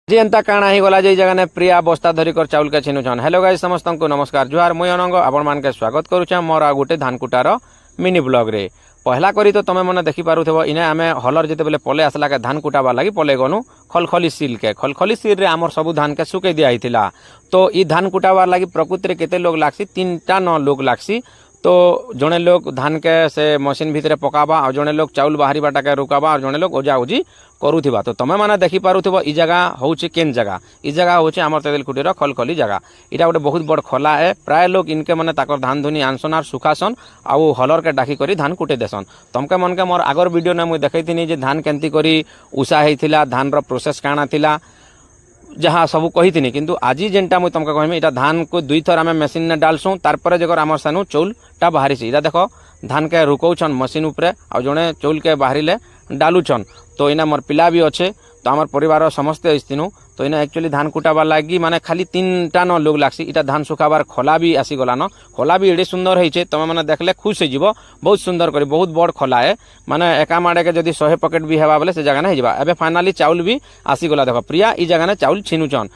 जी एंता काଣା ही गला जे जगह ने प्रिया बस्ता धरी कर चाउल के छिनुछन। हेलो गाइस समस्त को नमस्कार जुहार मुई अनंग आपण मान के स्वागत करूछा मोर आ गुटे धान कुटार मिनी ब्लॉग रे। पहला करी तो तमे मने देखि पारुथबो इने आमे हलर जेते बेले पले आसला के धान कुटाबा लागि पले गनु खलखली सील के खलखली सील रे हमर सब धान के सुके दिया हिथिला। तो ई धान कुटाबा लागि प्रकृति रे केते लोग लागसी 3टा न लोग लागसी। तो जड़े लोग धान के से मशीन भितर पकाबा और जड़े लोग चाउल बाहरी बाटा के रुकाबा और जड़े लोग ओजा ओजी करूथिबा। तो तमे माने देखि पारुथिबो ई जगह होउची केन जगह ई जगह होउची हमर तेदलकुटीर खलखली जगह। इटा गोटे बहुत बड़ खोला है। प्राय लोग इनके माने ताकर धान धुनी आनसन और सुखासन आउ हलर के डाकी करी धान कुटे देसन। तमके मन के मोर आगर वीडियो ने मुई देखैथिनी जे धान केंती करी उषा हेतिला धान रो प्रोसेस काना थिला जहाँ सब कही किंतु आज जेनटा मुझे तुमको कहमी इटा धान को 2 थर आम मेसीन ने डालसुँ तार जगह आम सेनु चौलटा बाहरी इटा देख धान के रुकौछन मशीन उपरे आ जड़े चौल के बाहरिले डालुछन। तो इना मोर पिला भी अच्छे तो आम परिवार समस्ते आसतीनु। तो इना एक्चुअली धान कुटाबार लगी माने खाली 3टा न लोग लागसी। इटा धान सुखाबार खोला भी आसीगलान। खोला भी एडे सुंदर होइछे तमे माने देखले खुश हो जिवो। बहुत सुंदर करी बहुत बड़ खोला है माने एका माड़े के जदी 100 पकेट भी हेबा बोले से जगह ना हेबा। एबे फाइनली चाउल भी आसीगला। देखो प्रिया ई जगह ने चाउल छिनुचन।